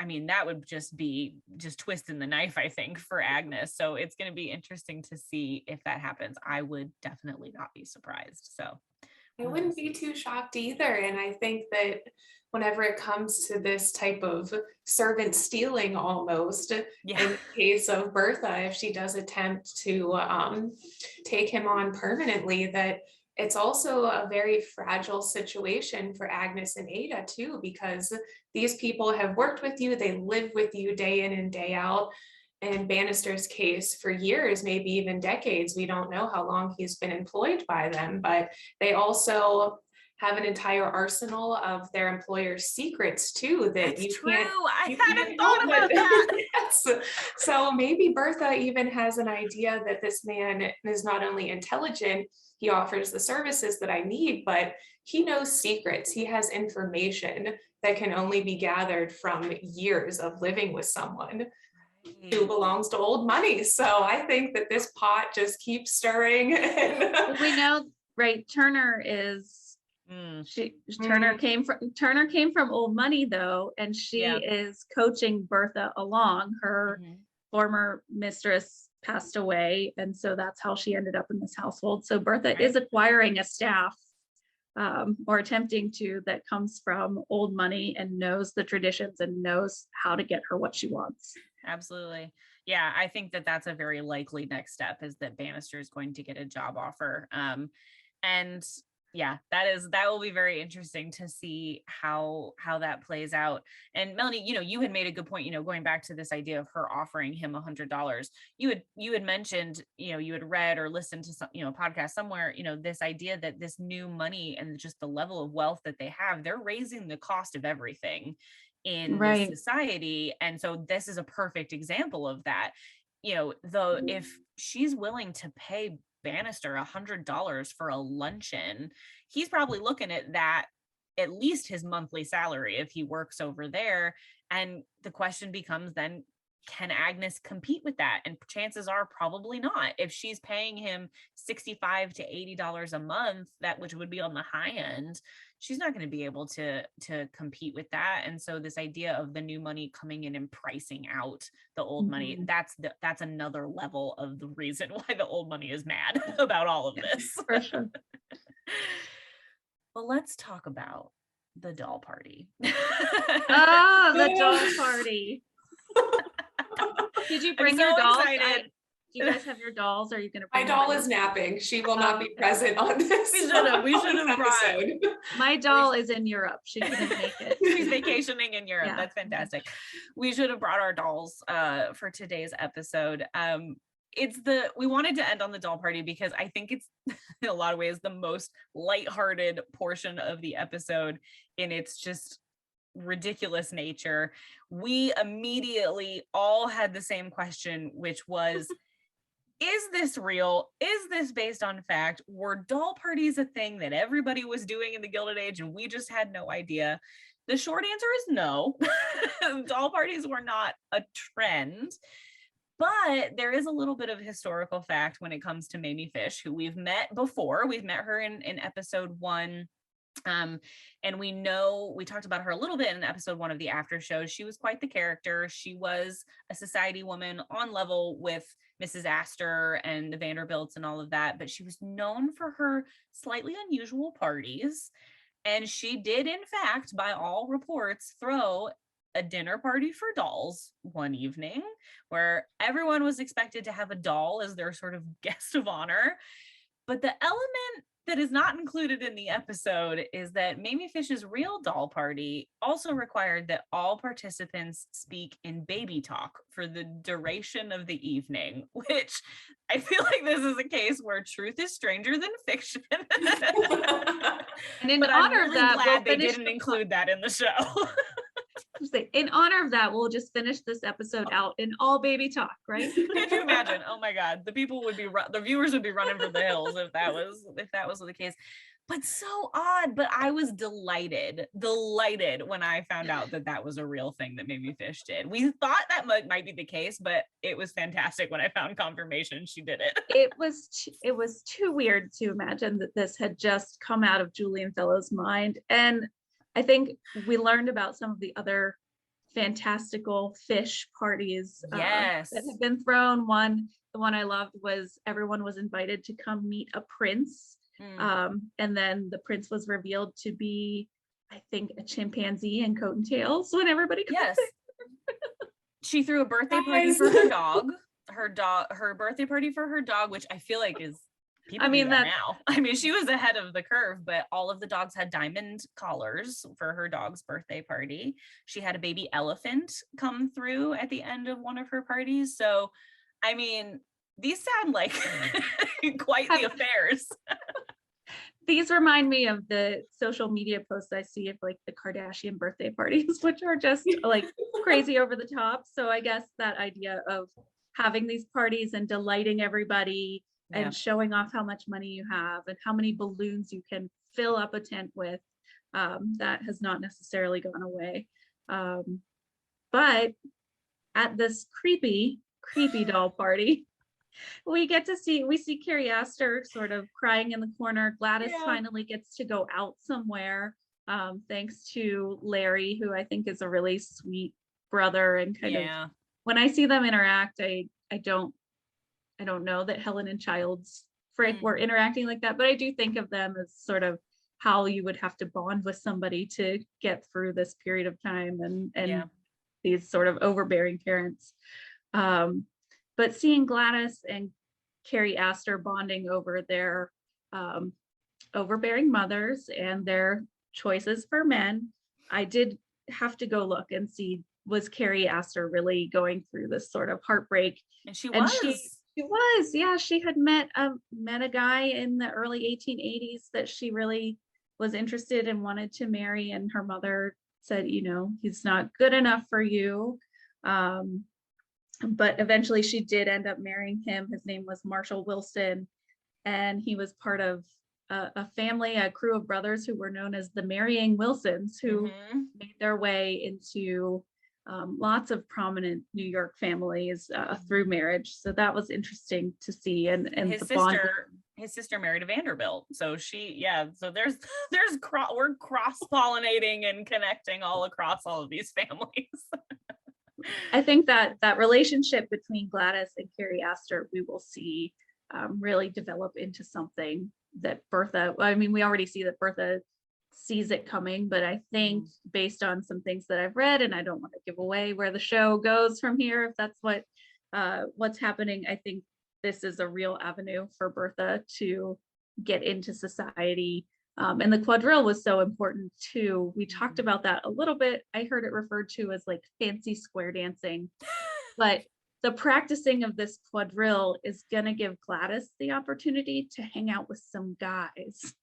A: just be just twisting the knife, I think, for Agnes. So it's going to be interesting to see if that happens. I would definitely not be surprised. So
C: I wouldn't be too shocked either. And I think that whenever it comes to this type of servant stealing almost, in the case of Bertha, if she does attempt to take him on permanently, that it's also a very fragile situation for Agnes and Ada too, because these people have worked with you, they live with you day in and day out. In Bannister's case, for years, maybe even decades, we don't know how long he's been employed by them, but they also have an entire arsenal of their employer's secrets too that
A: That's
C: you
A: true.
C: can't.
A: I hadn't thought about that.
C: Yes. So maybe Bertha even has an idea that this man is not only intelligent, he offers the services that I need, but he knows secrets. He has information that can only be gathered from years of living with someone who belongs to old money. So I think that this pot just keeps stirring.
B: Well, we know, right? Turner is Turner came from old money though, and she is coaching Bertha along. Her former mistress passed away, and so that's how she ended up in this household. So Bertha is acquiring a staff, or attempting to, that comes from old money and knows the traditions and knows how to get her what she wants.
A: Absolutely. Yeah, I think that that's a very likely next step, is that Bannister is going to get a job offer. And yeah, that will be very interesting to see how that plays out. And Melanie, you had made a good point, going back to this idea of her offering him $100. You had mentioned, you had read or listened to some, a podcast somewhere, this idea that this new money and just the level of wealth that they have, they're raising the cost of everything in this society. And so this is a perfect example of that. If she's willing to pay Bannister $100 for a luncheon, he's probably looking at that at least his monthly salary if he works over there. And the question becomes then, can Agnes compete with that? And chances are probably not. If she's paying him $65 to $80 a month, which would be on the high end, she's not going to be able to compete with that. And so this idea of the new money coming in and pricing out the old money, that's another level of the reason why the old money is mad about all of this.
B: For sure.
A: Well, let's talk about the doll party.
B: The doll party. Did you bring your dolls? Do you guys have your dolls? Or are you going to bring
C: my doll is napping. She will not be present on this.
A: We should have brought.
B: My doll is in Europe. She couldn't make it.
A: She's vacationing in Europe. Yeah. That's fantastic. We should have brought our dolls for today's episode. We wanted to end on the doll party because I think it's in a lot of ways the most lighthearted portion of the episode in its just ridiculous nature. We immediately all had the same question, which was, is this real? Is this based on fact? Were doll parties a thing that everybody was doing in the Gilded Age and we just had no idea? The short answer is no. Doll parties were not a trend. But there is a little bit of historical fact when it comes to Mamie Fish, who we've met before. We've met her in episode 1. And we talked about her a little bit in episode 1 of the after show. She was quite the character. She was a society woman on level with Mrs. Astor and the Vanderbilts and all of that, but she was known for her slightly unusual parties. And she did, in fact, by all reports, throw a dinner party for dolls one evening where everyone was expected to have a doll as their sort of guest of honor. But the element that is not included in the episode is that Mamie Fish's real doll party also required that all participants speak in baby talk for the duration of the evening, which I feel like this is a case where truth is stranger than fiction.
B: And in honor of that,
A: glad they didn't include that in the show.
B: In honor of that, we'll just finish this episode out in all baby talk, right?
A: Could you imagine? Oh my God, the viewers would be running for the hills if that was the case. but so odd. But I was delighted when I found out that that was a real thing that Maybe Fish did. We thought that might be the case, but it was fantastic when I found confirmation she did it.
B: It was too weird to imagine that this had just come out of Julian Fellowes' mind. And I think we learned about some of the other fantastical fish parties
A: Yes.
B: that have been thrown. The one I loved was everyone was invited to come meet a prince. And then the prince was revealed to be, I think, a chimpanzee in coat and tails when everybody comes.
A: Yes. She threw a birthday party for her dog. Her birthday party for her dog, which I feel like is people do that now. I mean, she was ahead of the curve, but all of the dogs had diamond collars for her dog's birthday party. She had a baby elephant come through at the end of one of her parties. So, I mean, these sound like quite the affairs.
B: These remind me of the social media posts I see of like the Kardashian birthday parties, which are just like crazy over the top. So I guess that idea of having these parties and delighting everybody and showing off how much money you have and how many balloons you can fill up a tent with, that has not necessarily gone away. But at this creepy doll party, we see Carrie Astor sort of crying in the corner. Gladys finally gets to go out somewhere, thanks to Larry, who I think is a really sweet brother. And kind of when I see them interact, I don't know that Helen and Childs Frick were interacting like that, but I do think of them as sort of how you would have to bond with somebody to get through this period of time and these sort of overbearing parents. But seeing Gladys and Carrie Astor bonding over their overbearing mothers and their choices for men, I did have to go look and see, was Carrie Astor really going through this sort of heartbreak?
A: And she was.
B: She was, yeah. She had met a guy in the early 1880s that she really was interested and wanted to marry, and her mother said, he's not good enough for you. But eventually she did end up marrying him. His name was Marshall Wilson, and he was part of a family, a crew of brothers who were known as the Marrying Wilsons, who made their way into lots of prominent New York families through marriage. So that was interesting to see. And
A: his sister married a Vanderbilt. So so we're cross-pollinating and connecting all across all of these families.
B: I think that relationship between Gladys and Carrie Astor, we will see really develop into something that Bertha, we already see that Bertha sees it coming, but I think based on some things that I've read, and I don't want to give away where the show goes from here, if that's what's happening, I think this is a real avenue for Bertha to get into society. And the quadrille was so important too. We talked about that a little bit. I heard it referred to as like fancy square dancing, but the practicing of this quadrille is going to give Gladys the opportunity to hang out with some guys.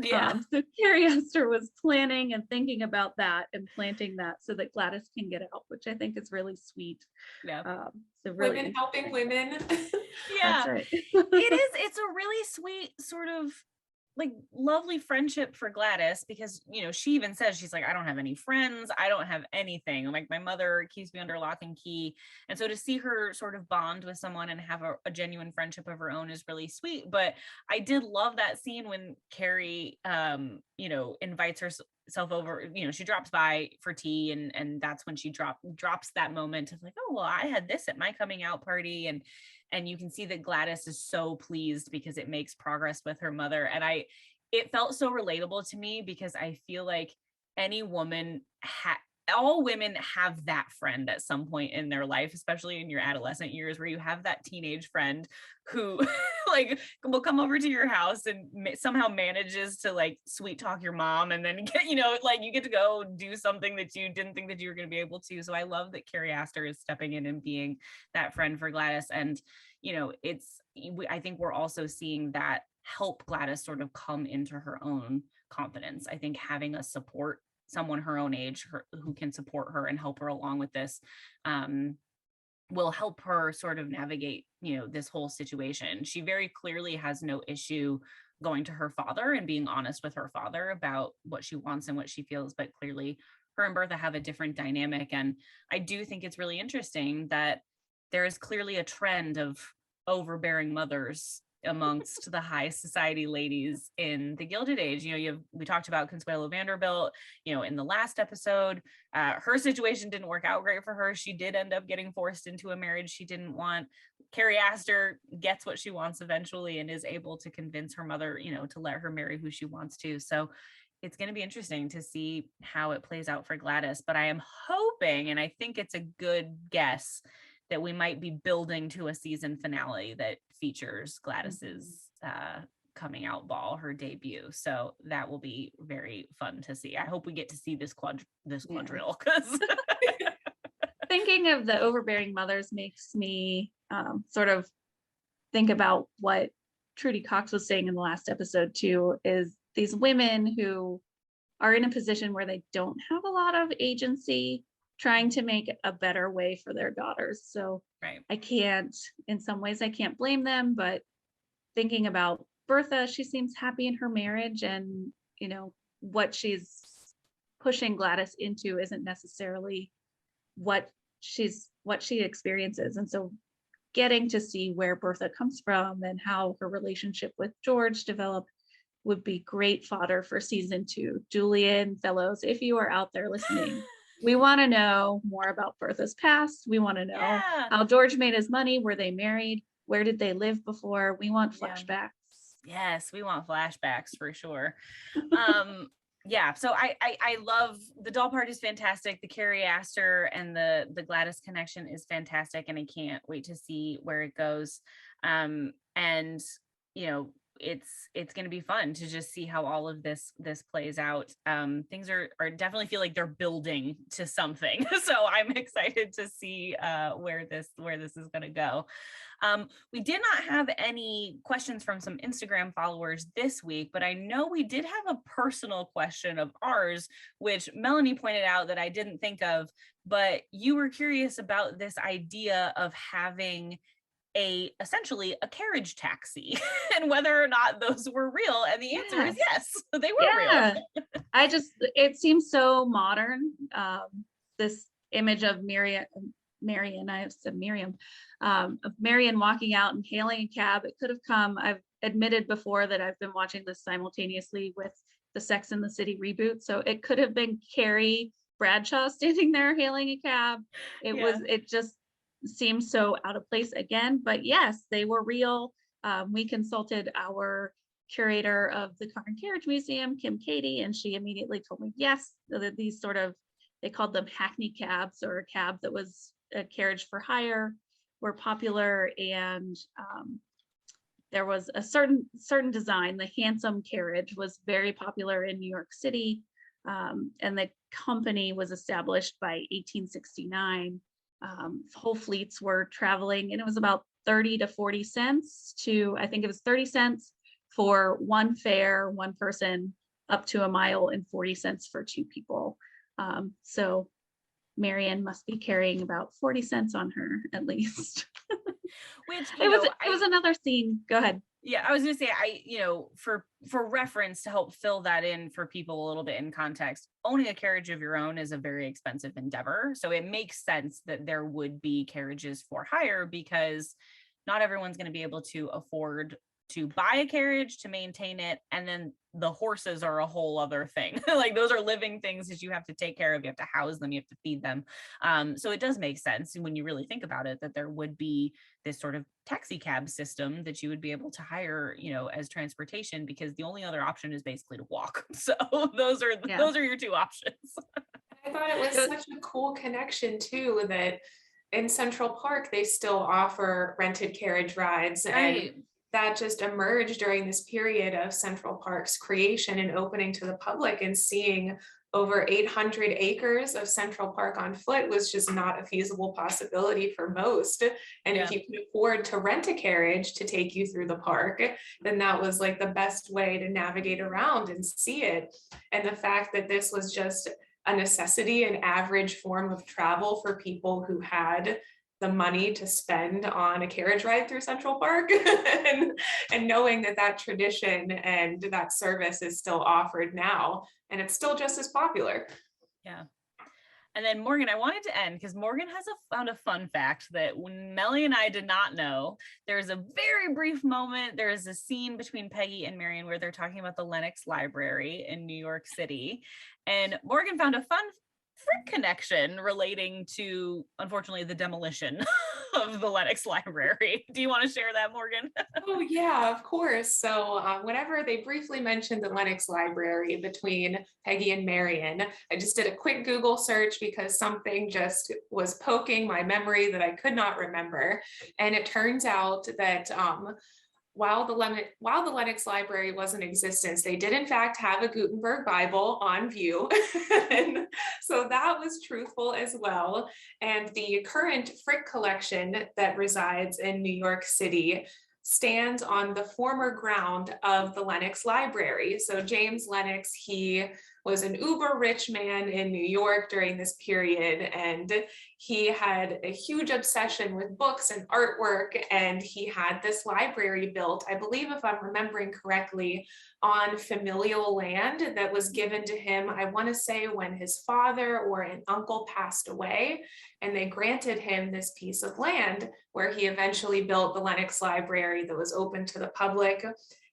B: So Carrie Astor was planning and thinking about that and planting that so that Gladys can get out, which I think is really sweet.
C: So really women helping women.
B: That's right.
A: It's a really sweet sort of like lovely friendship for Gladys, because she even says, she's like, I don't have any friends, I don't have anything, like my mother keeps me under lock and key. And so to see her sort of bond with someone and have a genuine friendship of her own is really sweet. But I did love that scene when Carrie invites herself over, she drops by for tea, and that's when she drops that moment of like, oh well, I had this at my coming out party, and you can see that Gladys is so pleased because it makes progress with her mother. And it felt so relatable to me, because I feel like all women have that friend at some point in their life, especially in your adolescent years, where you have that teenage friend who like will come over to your house and somehow manages to like sweet talk your mom, and then get, you get to go do something that you didn't think that you were going to be able to. So I love that Carrie Astor is stepping in and being that friend for Gladys. And I think we're also seeing that help Gladys sort of come into her own confidence. I think having someone her own age who can support her and help her along with this will help her sort of navigate this whole situation. She very clearly has no issue going to her father and being honest with her father about what she wants and what she feels. But clearly her and Bertha have a different dynamic. And I do think it's really interesting that there is clearly a trend of overbearing mothers amongst the high society ladies in the Gilded Age. We talked about Consuelo Vanderbilt, in the last episode. Her situation didn't work out great for her. She did end up getting forced into a marriage she didn't want. Carrie Astor gets what she wants eventually and is able to convince her mother, to let her marry who she wants to. So it's going to be interesting to see how it plays out for Gladys. But I am hoping, and I think it's a good guess, that we might be building to a season finale that features Gladys's coming out ball, her debut. So that will be very fun to see. I hope we get to see this quadrille, because
B: thinking of the overbearing mothers makes me sort of think about what Trudy Cox was saying in the last episode too, is these women who are in a position where they don't have a lot of agency, trying to make a better way for their daughters. So
A: right.
B: In some ways I can't blame them, but thinking about Bertha, she seems happy in her marriage, and what she's pushing Gladys into isn't necessarily what she experiences. And so getting to see where Bertha comes from and how her relationship with George developed would be great fodder for season 2. Julian, Fellows, if you are out there listening, we want to know more about Bertha's past. We want to know how George made his money. Were they married? Where did they live before? We want flashbacks.
A: Yes, we want flashbacks for sure. So I love the doll part is fantastic. The Carrie Astor and the Gladys connection is fantastic, and I can't wait to see where it goes. It's going to be fun to just see how all of this plays out. Things are definitely feel like they're building to something. So I'm excited to see where this is going to go. We did not have any questions from some Instagram followers this week, but I know we did have a personal question of ours, which Melanie pointed out that I didn't think of, but you were curious about this idea of having essentially a carriage taxi and whether or not those were real, and the answer is yes, they were real.
B: It seems so modern, this image of of Marion walking out and hailing a cab. It could have come, I've admitted before that I've been watching this simultaneously with the Sex and the City reboot, so it could have been Carrie Bradshaw standing there hailing a cab. It just seems so out of place again, but yes, they were real. We consulted our curator of the Car and Carriage Museum, Kim Cady, and she immediately told me yes, that these sort of, they called them hackney cabs, or a cab that was a carriage for hire, were popular. And there was a certain design. The handsome carriage was very popular in New York City, and the company was established by 1869. Whole fleets were traveling, and it was about 30 to 40 cents to, I think it was 30 cents for one fare, one person, up to a mile, and 40 cents for two people. So Marion must be carrying about 40 cents on her at least.
A: Which
B: it was another scene. Go ahead.
A: Yeah, I was gonna say, for reference, to help fill that in for people a little bit in context, owning a carriage of your own is a very expensive endeavor. So it makes sense that there would be carriages for hire, because not everyone's going to be able to afford to buy a carriage, to maintain it, and then the horses are a whole other thing. Like, those are living things that you have to take care of. You have to house them, you have to feed them. So it does make sense when you really think about it, that there would be this sort of taxi cab system that you would be able to hire, as transportation, because the only other option is basically to walk. So those are your two options.
C: I thought it was such a cool connection too, that in Central Park they still offer rented carriage rides,
A: right.
C: And that just emerged during this period of Central Park's creation and opening to the public, and seeing over 800 acres of Central Park on foot was just not a feasible possibility for most. And if you could afford to rent a carriage to take you through the park, then that was like the best way to navigate around and see it. And the fact that this was just a necessity, an average form of travel for people who had the money to spend on a carriage ride through Central Park and knowing that that tradition and that service is still offered now and it's still just as popular.
A: Yeah. And then Morgan, I wanted to end because Morgan has found a fun fact that when Melanie and I did not know. There's a very brief moment. There is a scene between Peggy and Marion where they're talking about the Lenox Library in New York City. And Morgan found a fun Frick connection relating to, unfortunately, the demolition of the Lenox Library. Do you want to share that, Morgan?
C: Oh, yeah, of course. So whenever they briefly mentioned the Lenox Library between Peggy and Marion, I just did a quick Google search because something just was poking my memory that I could not remember. And it turns out that while the Lenox Library was in existence, they did in fact have a Gutenberg Bible on view. And so that was truthful as well. And the current Frick collection that resides in New York City stands on the former ground of the Lenox Library. So James Lenox, he was an uber rich man in New York during this period, and he had a huge obsession with books and artwork, and he had this library built, I believe if I'm remembering correctly, on familial land that was given to him, I want to say when his father or an uncle passed away, and they granted him this piece of land where he eventually built the Lenox Library that was open to the public.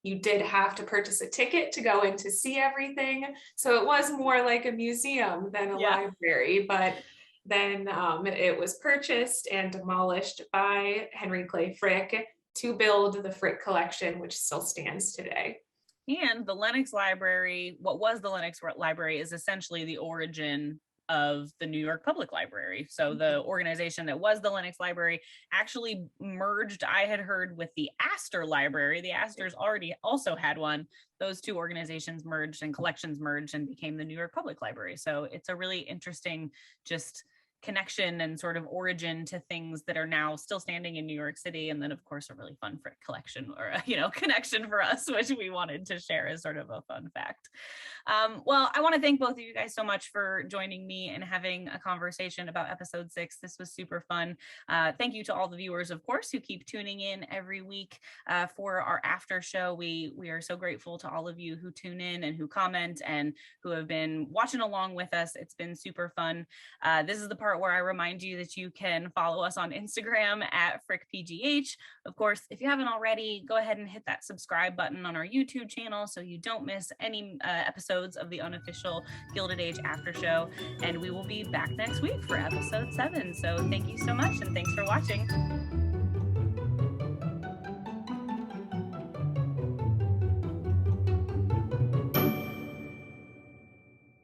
C: You did have to purchase a ticket to go in to see everything. So it was more like a museum than a library, but then it was purchased and demolished by Henry Clay Frick to build the Frick collection, which still stands today.
A: And the Lenox Library, what was the Lenox Library, is essentially the origin of the New York Public Library. So the organization that was the Lenox Library actually merged, I had heard, with the Astor Library. The Astors already also had one. Those two organizations merged and collections merged and became the New York Public Library. So it's a really interesting just connection and sort of origin to things that are now still standing in New York City. And then of course a really fun Frick collection or connection for us, which we wanted to share as sort of a fun fact. Well, I want to thank both of you guys so much for joining me and having a conversation about episode 6. This was super fun. Thank you to all the viewers, of course, who keep tuning in every week for our after show. We are so grateful to all of you who tune in and who comment and who have been watching along with us. It's been super fun. This is the part where I remind you that you can follow us on Instagram at FrickPGH. Of course, if you haven't already, go ahead and hit that subscribe button on our YouTube channel so you don't miss any episodes of the Unofficial Gilded Age After Show. And we will be back next week for episode 7. So thank you so much and thanks for watching.